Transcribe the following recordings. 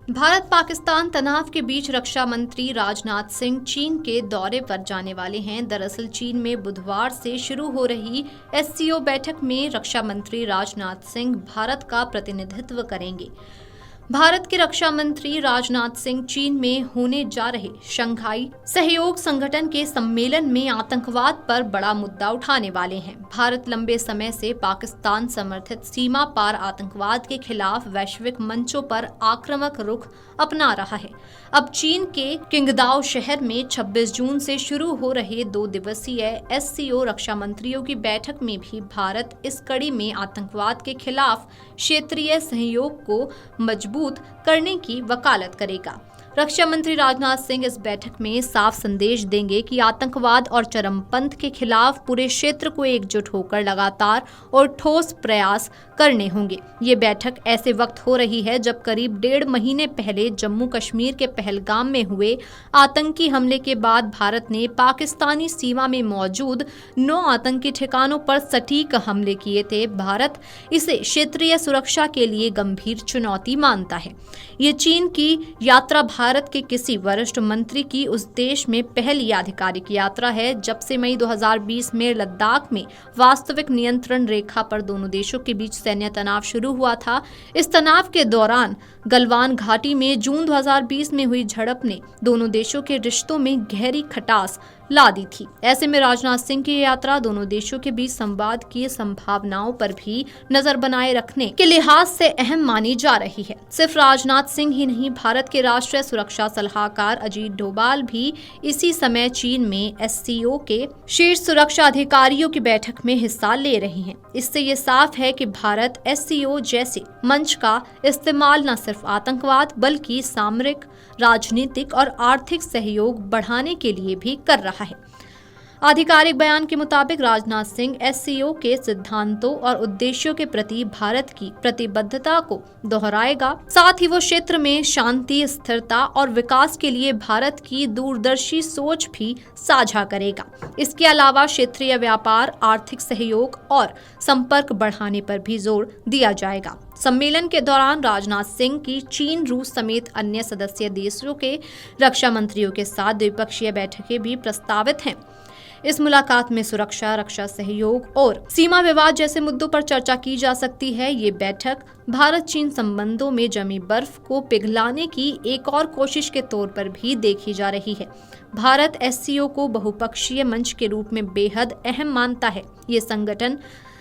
भारत पाकिस्तान तनाव के बीच रक्षा मंत्री राजनाथ सिंह चीन के दौरे पर जाने वाले हैं। दरअसल चीन में बुधवार से शुरू हो रही एससीओ बैठक में रक्षा मंत्री राजनाथ सिंह भारत का प्रतिनिधित्व करेंगे। भारत के रक्षा मंत्री राजनाथ सिंह चीन में होने जा रहे शंघाई सहयोग संगठन के सम्मेलन में आतंकवाद पर बड़ा मुद्दा उठाने वाले हैं। भारत लंबे समय से पाकिस्तान समर्थित सीमा पार आतंकवाद के खिलाफ वैश्विक मंचों पर आक्रामक रुख अपना रहा है। अब चीन के किंगदाओ शहर में 26 जून से शुरू हो रहे 2 दिवसीय एससीओ रक्षा मंत्रियों की बैठक में भी भारत इस कड़ी में आतंकवाद के खिलाफ क्षेत्रीय सहयोग को मजबूत करने की वकालत करेगा। रक्षा मंत्री राजनाथ सिंह इस बैठक में साफ संदेश देंगे कि आतंकवाद और चरमपंथ के खिलाफ पूरे क्षेत्र को एकजुट होकर लगातार और ठोस प्रयास करने होंगे। ये बैठक ऐसे वक्त हो रही है जब करीब 1.5 महीने पहले जम्मू कश्मीर के पहलगाम में हुए आतंकी हमले के बाद भारत ने पाकिस्तानी सीमा में मौजूद 9 आतंकी ठिकानों पर सटीक हमले किए थे। भारत इसे क्षेत्रीय सुरक्षा के लिए गंभीर चुनौती मानता है। ये चीन की यात्रा भारत के किसी वरिष्ठ मंत्री की उस देश में पहली आधिकारिक यात्रा है जब से मई 2020 में लद्दाख में वास्तविक नियंत्रण रेखा पर दोनों देशों के बीच सैन्य तनाव शुरू हुआ था। इस तनाव के दौरान गलवान घाटी में जून 2020 में हुई झड़प ने दोनों देशों के रिश्तों में गहरी खटास ला दी थी। ऐसे में राजनाथ सिंह की यात्रा दोनों देशों के बीच संवाद की संभावनाओं पर भी नजर बनाए रखने के लिहाज से अहम मानी जा रही है। सिर्फ राजनाथ सिंह ही नहीं, भारत के राष्ट्रीय सुरक्षा सलाहकार अजीत डोभाल भी इसी समय चीन में एससीओ के शीर्ष सुरक्षा अधिकारियों की बैठक में हिस्सा ले रहे हैं। इससे ये साफ है कि भारत एससीओ जैसे मंच का इस्तेमाल न सिर्फ आतंकवाद बल्कि सामरिक, राजनीतिक और आर्थिक सहयोग बढ़ाने के लिए भी कर रहा है। आधिकारिक बयान के मुताबिक राजनाथ सिंह एससीओ के सिद्धांतों और उद्देश्यों के प्रति भारत की प्रतिबद्धता को दोहराएगा। साथ ही वो क्षेत्र में शांति, स्थिरता और विकास के लिए भारत की दूरदर्शी सोच भी साझा करेगा। इसके अलावा क्षेत्रीय व्यापार, आर्थिक सहयोग और संपर्क बढ़ाने पर भी जोर दिया जाएगा। सम्मेलन के दौरान राजनाथ सिंह की चीन, रूस समेत अन्य सदस्य देशों के रक्षा मंत्रियों के साथ द्विपक्षीय बैठकें भी प्रस्तावित हैं। इस मुलाकात में सुरक्षा, रक्षा सहयोग और सीमा विवाद जैसे मुद्दों पर चर्चा की जा सकती है। ये बैठक भारत चीन संबंधों में जमी बर्फ को पिघलाने की एक और कोशिश के तौर पर भी देखी जा रही है। भारत एससीओ को बहुपक्षीय मंच के रूप में बेहद अहम मानता है। ये संगठन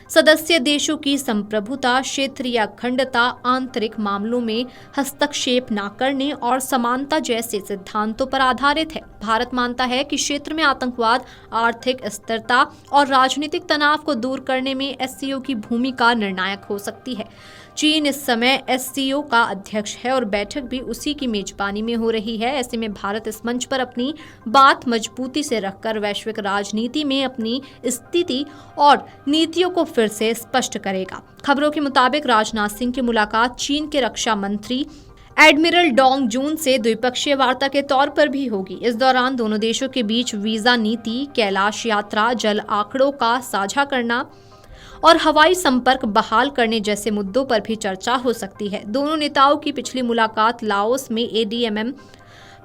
सदस्य देशों की संप्रभुता, क्षेत्रीय अखंडता, आंतरिक मामलों में हस्तक्षेप न करने और समानता जैसे सिद्धांतों पर आधारित है। भारत मानता है कि क्षेत्र में आतंकवाद, आर्थिक स्थिरता और राजनीतिक तनाव को दूर करने में एससीओ की भूमिका निर्णायक हो सकती है। चीन इस समय एससीओ का अध्यक्ष है और बैठक भी उसी की मेजबानी में हो रही है। ऐसे में भारत इस मंच पर अपनी बात मजबूती से रखकर वैश्विक राजनीति में अपनी स्थिति और नीतियों को फिर से स्पष्ट करेगा। खबरों के मुताबिक राजनाथ सिंह की मुलाकात चीन के रक्षा मंत्री एडमिरल डोंग जून से द्विपक्षीय वार्ता के तौर पर भी होगी। इस दौरान दोनों देशों के बीच वीजा नीति, कैलाश यात्रा, जल आंकड़ों का साझा करना और हवाई संपर्क बहाल करने जैसे मुद्दों पर भी चर्चा हो सकती है। दोनों नेताओं की पिछली मुलाकात लाओस में एडीएमएम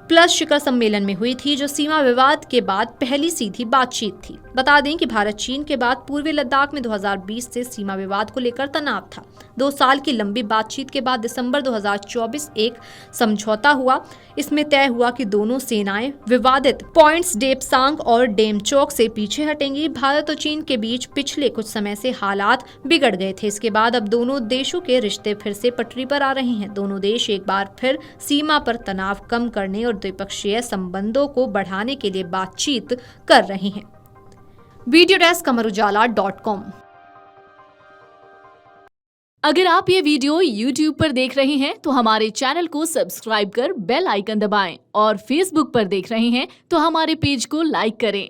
प्लस शिखर सम्मेलन में हुई थी, जो सीमा विवाद के बाद पहली सीधी बातचीत थी। बता दें कि भारत चीन के बाद पूर्वी लद्दाख में 2020 से सीमा विवाद को लेकर तनाव था। 2 साल की लंबी बातचीत के बाद दिसंबर 2024 एक समझौता हुआ। इसमें तय हुआ कि दोनों सेनाएं विवादित पॉइंट्स डेपसांग और डेमचोक से पीछे हटेंगी। भारत और चीन के बीच पिछले कुछ समय से हालात बिगड़ गए थे। इसके बाद अब दोनों देशों के रिश्ते फिर से पटरी पर आ रहे हैं। दोनों देश एक बार फिर सीमा पर तनाव कम करने और द्विपक्षीय संबंधों को बढ़ाने के लिए बातचीत कर रहे हैं। Video desk amarujala.com। अगर आप ये वीडियो YouTube पर देख रहे हैं तो हमारे चैनल को सब्सक्राइब कर बेल आइकन दबाएं और Facebook पर देख रहे हैं तो हमारे पेज को लाइक करें।